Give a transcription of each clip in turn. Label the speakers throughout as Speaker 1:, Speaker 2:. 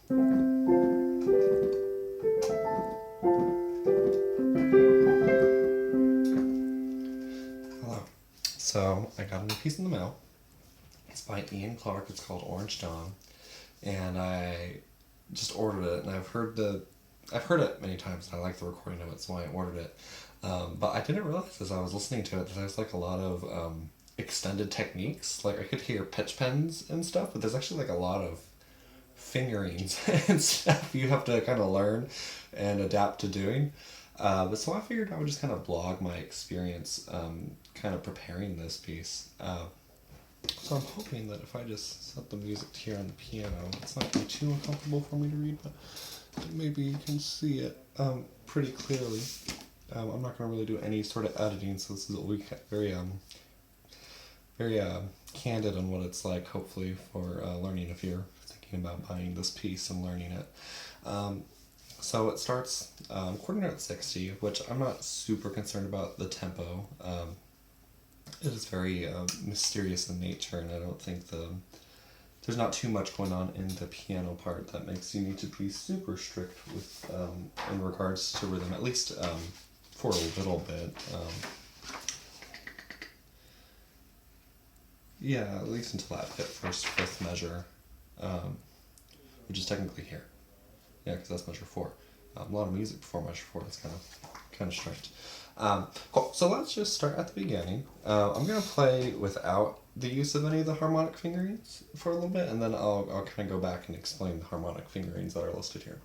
Speaker 1: Hello. So I got a new piece in the mail. It's by Ian Clarke. It's called Orange Dawn, and I just ordered it. And I've heard it many times, and I like the recording of it, so I ordered it. But I didn't realize as I was listening to it that there's like a lot of extended techniques. Like I could hear pitch bends and stuff, but there's actually like a lot of fingerings and stuff you have to kind of learn and adapt to doing. But so I figured I would just kind of blog my experience kind of preparing this piece. So I'm hoping that if I just set the music here on the piano, it's not going to be too uncomfortable for me to read, but maybe you can see it pretty clearly. I'm not going to really do any sort of editing, so this is very candid on what it's like, hopefully, for learning if you're thinking about buying this piece and learning it. So it starts quarter note 60, which I'm not super concerned about the tempo. It is very mysterious in nature, and I don't think there's not too much going on in the piano part that makes you need to be super strict with in regards to rhythm, at least for a little bit. Yeah, at least until that first fifth measure, which is technically here. Yeah, because that's measure 4. A lot of music before measure 4. That's kind of strict. Cool. So let's just start at the beginning. I'm gonna play without the use of any of the harmonic fingerings for a little bit, and then I'll kind of go back and explain the harmonic fingerings that are listed here.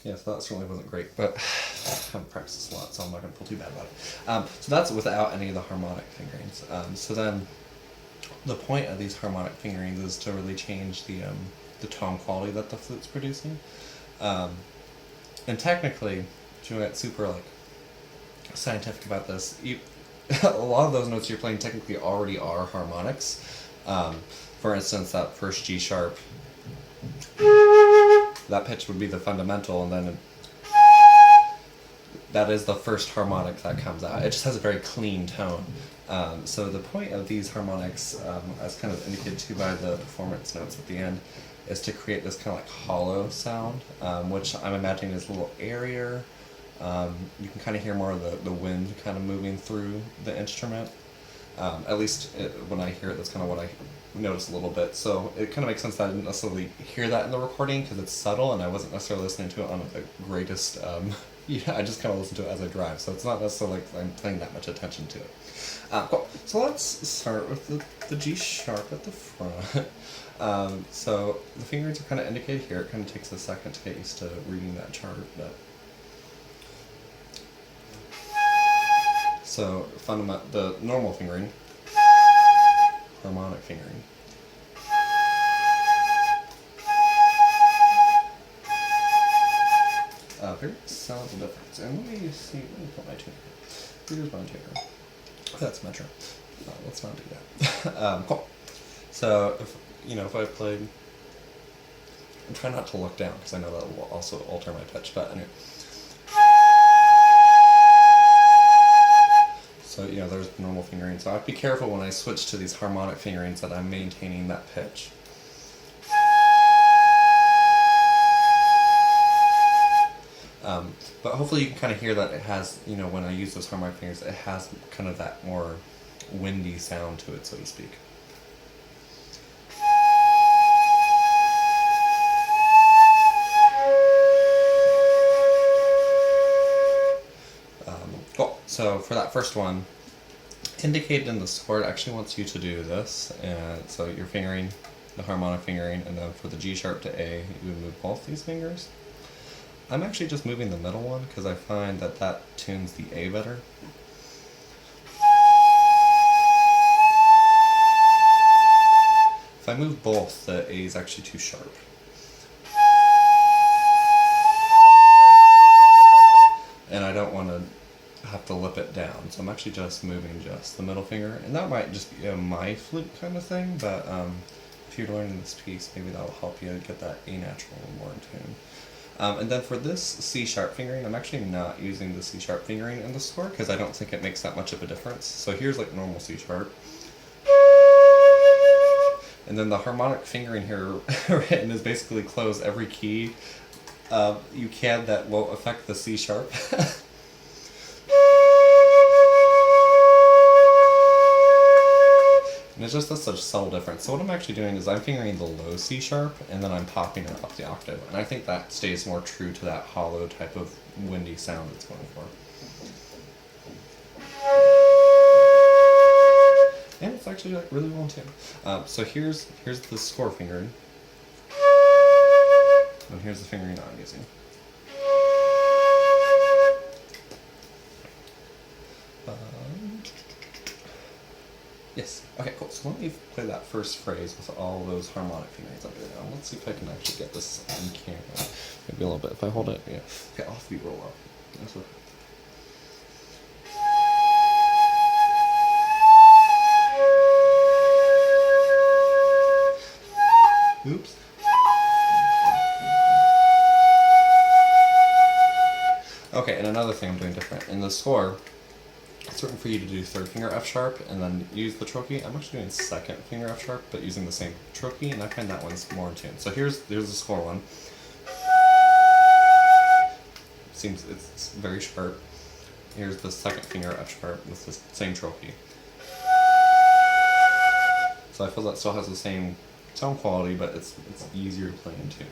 Speaker 1: Yeah, so that certainly wasn't great, but I haven't practiced a lot, so I'm not going to feel too bad about it. So that's without any of the harmonic fingerings. So then the point of these harmonic fingerings is to really change the tone quality that the flute's producing. And technically, if you get super like scientific about this, a lot of those notes you're playing technically already are harmonics. For instance, that first G sharp, that pitch would be the fundamental, and then that is the first harmonic that comes out. It just has a very clean tone. So the point of these harmonics, as kind of indicated to by the performance notes at the end, is to create this kind of like hollow sound, which I'm imagining is a little airier. You can kind of hear more of the wind kind of moving through the instrument. At least when I hear it, that's kind of what I notice a little bit. So it kind of makes sense that I didn't necessarily hear that in the recording because it's subtle and I wasn't necessarily listening to it on the greatest, yeah, I just kind of listen to it as I drive. So it's not necessarily like I'm paying that much attention to it. Cool. So let's start with the G sharp at the front. So the fingerings are kind of indicated here. It kind of takes a second to get used to reading that chart. But so the normal fingering, harmonic fingering. Very subtle difference. And let me see, let me put my tuner. Here's my tuner. That's Metro. Let's not do that. Cool. So if I played, I'm trying not to look down because I know that will also alter my pitch, but anyway. So, there's normal fingering. So I have to be careful when I switch to these harmonic fingerings that I'm maintaining that pitch. But hopefully you can kind of hear that it has, when I use those harmonic fingers, it has kind of that more windy sound to it, so to speak. Cool. So for that first one, indicated in the score, it actually wants you to do this, and so you're fingering the harmonic fingering, and then for the G sharp to A, you would move both these fingers. I'm actually just moving the middle one because I find that that tunes the A better. If I move both, the A is actually too sharp. And I don't want to have to lip it down, so I'm actually just moving just the middle finger, and that might just be a my flute kind of thing, but if you're learning this piece, maybe that'll help you get that A natural more in tune. And then for this C sharp fingering, I'm actually not using the C sharp fingering in the score because I don't think it makes that much of a difference. So here's like normal C sharp. And then the harmonic fingering here written is basically close every key you can that will affect the C sharp. And it's just such a subtle difference. So what I'm actually doing is I'm fingering the low C sharp and then I'm popping it up the octave. And I think that stays more true to that hollow type of windy sound it's going for. And it's actually like really well tuned. So here's the score fingering. And here's the fingering I'm using. Yes. Okay, cool. So let me play that first phrase with all those harmonic fingerings I'm doing now. Let's see if I can actually get this on camera. Maybe a little bit. If I hold it, yeah. Okay, I'll have to roll up. That's what. Oops. Okay, and another thing I'm doing different. In the score, it's written for you to do third finger F sharp and then use the trochee. I'm actually doing second finger F sharp, but using the same trochee, and I find that one's more in tune. So here's the score one. Seems it's very sharp. Here's the second finger F sharp with the same trochee. So I feel that still has the same sound quality, but it's easier to play in tune.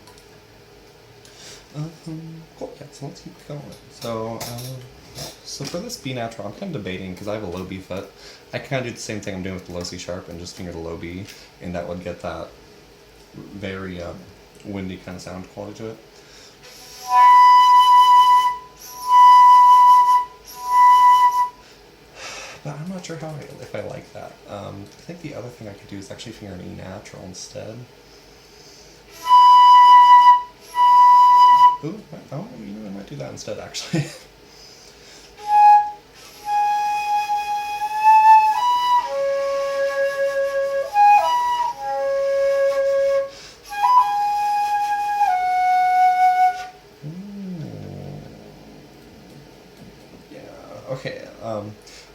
Speaker 1: Cool. Yeah. So let's keep going. So for this B natural, I'm kind of debating because I have a low B foot. I kind of do the same thing I'm doing with the low C sharp and just finger the low B, and that would get that very windy kind of sound quality to it. But I'm not sure if I like that. I think the other thing I could do is actually finger an E natural instead. Ooh, oh, you know, I might do that instead actually.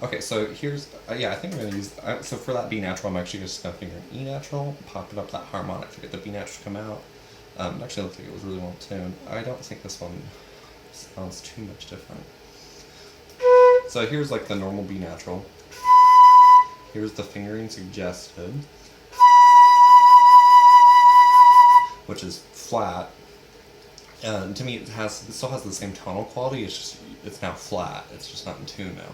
Speaker 1: Okay, so here's, yeah, I think I'm going to use, so for that B natural, I'm actually just going to finger an E natural, pop it up that harmonic to get the B natural to come out. It actually looked like it was really well tuned. I don't think this one sounds too much different. So here's like the normal B natural. Here's the fingering suggested, which is flat. And to me, it still has the same tonal quality. It's now flat. It's just not in tune now.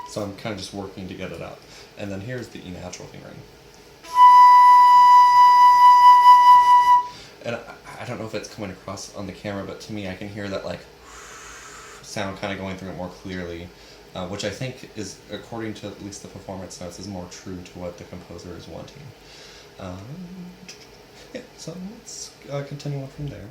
Speaker 1: So I'm kind of just working to get it up. And then here's the E natural fingering. And I don't know if it's coming across on the camera, but to me, I can hear that like sound kind of going through it more clearly, which I think is, according to at least the performance notes, is more true to what the composer is wanting. Yeah, so let's continue on from there.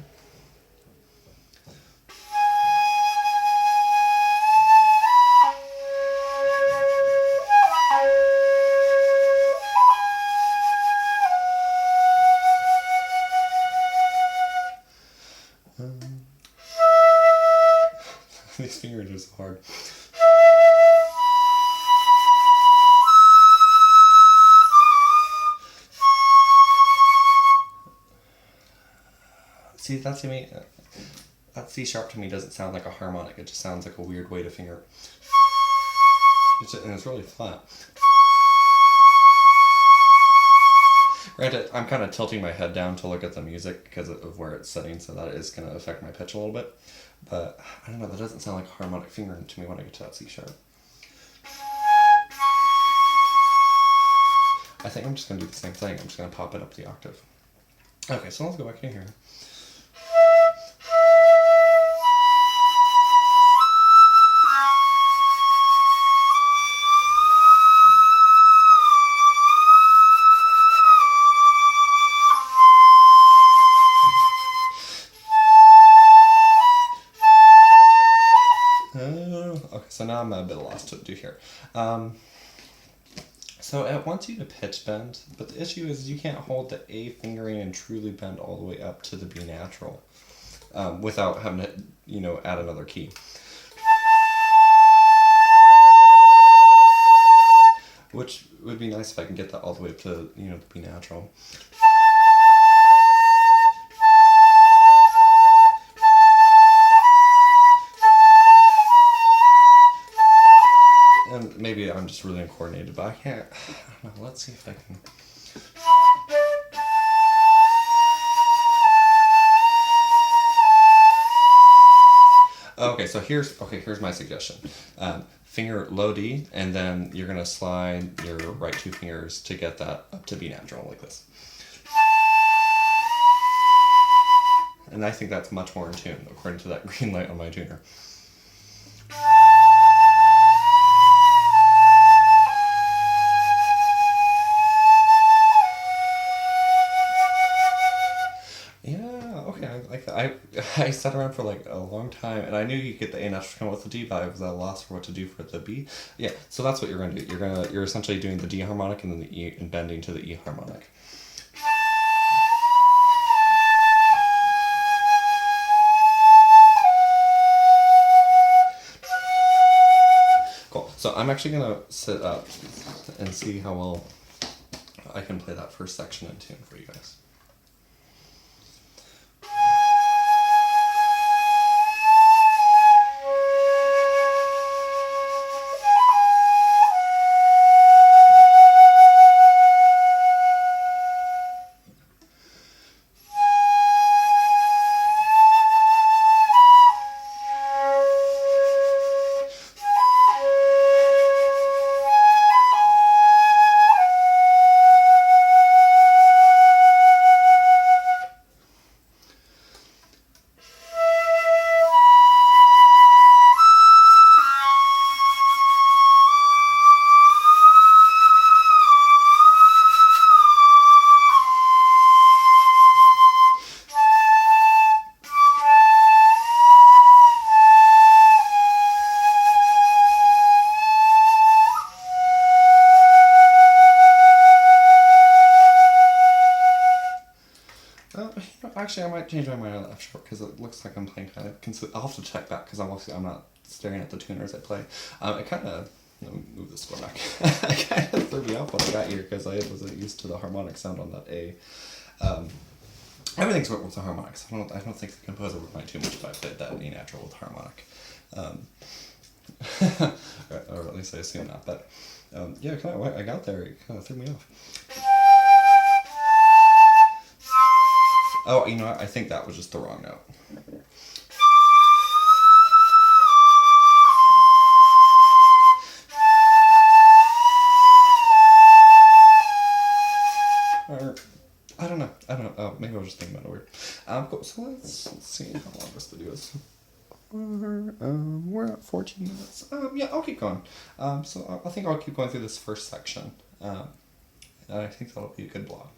Speaker 1: These fingers are so hard. See, that to me, that C sharp to me doesn't sound like a harmonic. It just sounds like a weird way to finger. And it's really flat. Granted, I'm kind of tilting my head down to look at the music because of where it's sitting, so that is going to affect my pitch a little bit. But I don't know, that doesn't sound like harmonic fingering to me when I get to that C sharp. I think I'm just going to do the same thing. I'm just going to pop it up the octave. Okay, so let's go back in here. Okay, so now I'm a bit lost to do here. So it wants you to pitch bend, but the issue is you can't hold the A fingering and truly bend all the way up to the B natural without having to, you know, add another key. Which would be nice if I can get that all the way up to, you know, the B natural. And maybe I'm just really uncoordinated, but I can't. I don't know. Let's see if I can. Okay, so here's my suggestion. Finger low D, and then you're gonna slide your right two fingers to get that up to B natural like this. And I think that's much more in tune, according to that green light on my tuner. I sat around for like a long time, and I knew you could get the A natural to come with the D, but I was at a loss for what to do for the B. Yeah, so that's what you're gonna do. You're essentially doing the D harmonic and then the E and bending to the E harmonic. Cool. So I'm actually gonna sit up and see how well I can play that first section in tune for you guys. Actually, I might change my mind on that short because it looks like I'm playing kind of. I'll have to check back because I'm not staring at the tuner as I play. It kind of. Let me move this one back. It kind of threw me off when I got here because I wasn't used to the harmonic sound on that A. Everything's worked with the harmonics. I don't think the composer would mind too much if I played that A natural with harmonic. Or at least I assume not. But yeah, kind of. I got there. It kind of threw me off. Oh, you know what? I think that was just the wrong note. Or, I don't know. Oh, maybe I was just thinking about it weird. Cool. So let's see how long this video is. We're at 14 minutes. Yeah, I'll keep going. So I think I'll keep going through this first section. And I think that'll be a good block.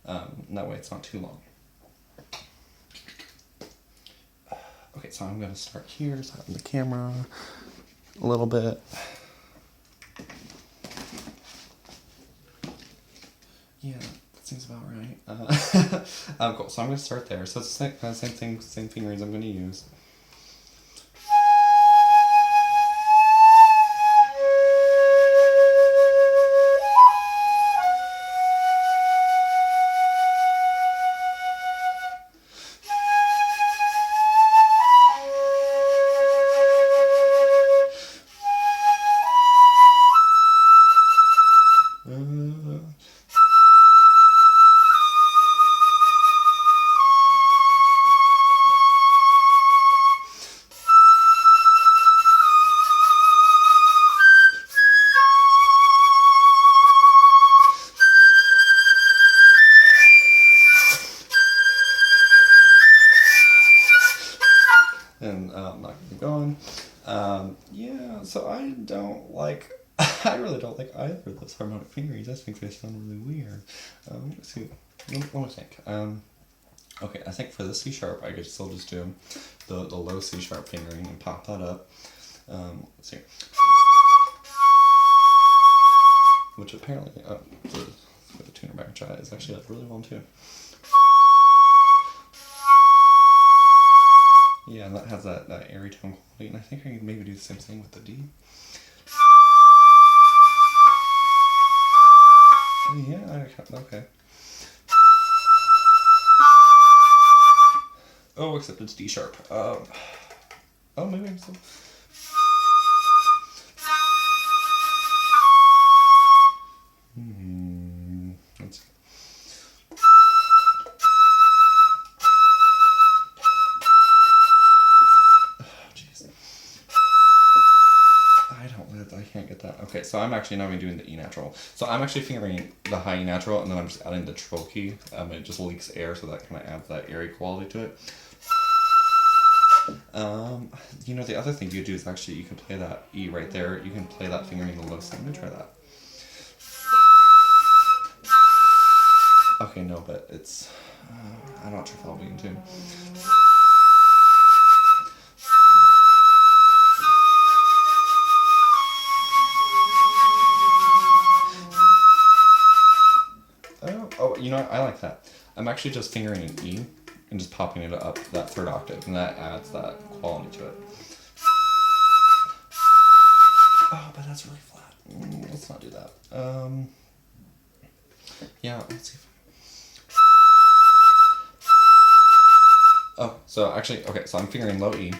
Speaker 1: That way it's not too long. Okay, so I'm going to start here, start on the camera a little bit. Yeah, that seems about right. Cool, so I'm going to start there. So it's the same thing, same fingerings I'm going to use. and I'm not gonna keep going. Yeah, so I don't like. I really don't like either of those harmonic fingerings. I think they sound really weird. Let's see. Let me think. Okay, I think for the C sharp, I could still just do the low C sharp fingering and pop that up. Let's see. Which apparently, the tuner back try is actually like really well too. Yeah, and that has that airy tone quality, and I think I can maybe do the same thing with the D. Yeah, okay. Oh, except it's D sharp. Oh, maybe I'm still. Let's see. I can't get that. Okay, so I'm actually not even doing the E natural. So I'm actually fingering the high E natural, and then I'm just adding the trill key. It just leaks air, so that kind of adds that airy quality to it. The other thing you do is actually you can play that E right there. You can play that fingering the low C. Let me try that. Okay, no, but it's. I'm not sure if I'll be in tune. Oh, you know what? I like that. I'm actually just fingering an E and just popping it up that third octave, and that adds that quality to it. Oh, but that's really flat. Let's not do that. Yeah, let's see if Oh, so actually, okay, so I'm fingering low E,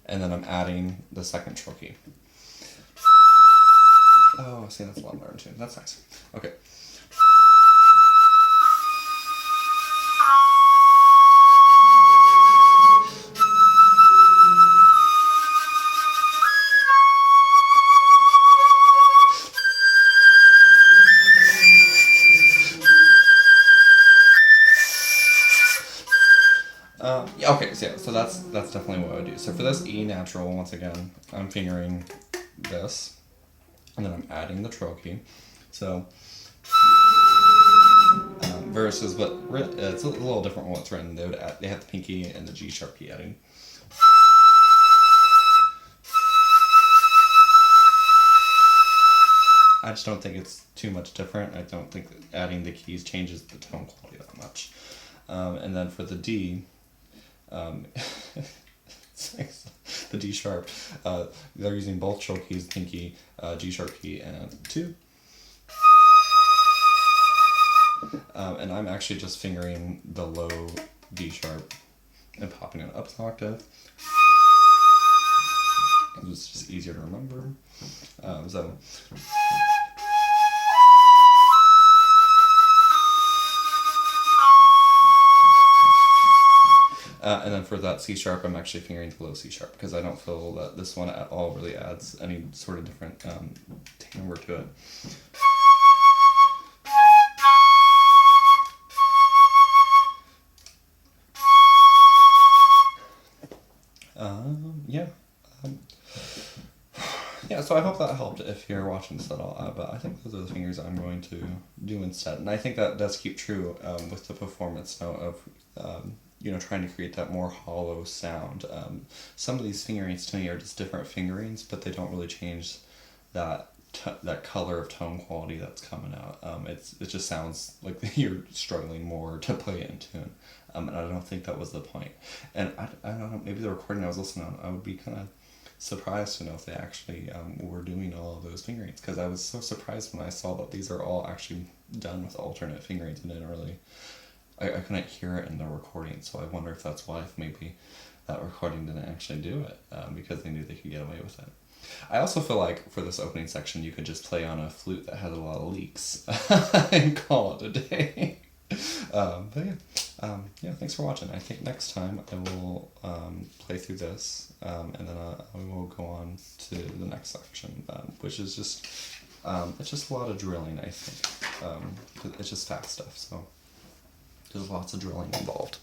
Speaker 1: and then I'm adding the second trill key. Oh, see, that's a lot more in tune. That's nice. Okay. Okay, so that's definitely what I would do. So for this E natural, once again, I'm fingering this, and then I'm adding the trill key. So versus what it's a little different when it's written. They have the pinky and the G sharp key adding. I just don't think it's too much different. I don't think that adding the keys changes the tone quality that much. And then for the D. The D sharp, they're using both trill keys, pinky, G sharp key, and 2. And I'm actually just fingering the low D sharp and popping it up an octave. It's just easier to remember. And then for that C sharp, I'm actually fingering the low C sharp because I don't feel that this one at all really adds any sort of different timbre to it. Yeah, so I hope that helped if you're watching this at all. But I think those are the fingers I'm going to do instead. And I think that does keep true with the performance note of trying to create that more hollow sound. Some of these fingerings to me are just different fingerings, but they don't really change that color of tone quality that's coming out. It just sounds like you're struggling more to play it in tune. And I don't think that was the point. And I don't know, maybe the recording I was listening on, I would be kind of surprised to know if they actually were doing all of those fingerings, because I was so surprised when I saw that these are all actually done with alternate fingerings, and didn't really. I couldn't hear it in the recording, so I wonder if that's why, if maybe that recording didn't actually do it, because they knew they could get away with it. I also feel like for this opening section, you could just play on a flute that has a lot of leaks and call it a day. But yeah, thanks for watching. I think next time I will play through this, and then we will go on to the next section, which is just it's just a lot of drilling. I think it's just fast stuff, so there's lots of drilling involved.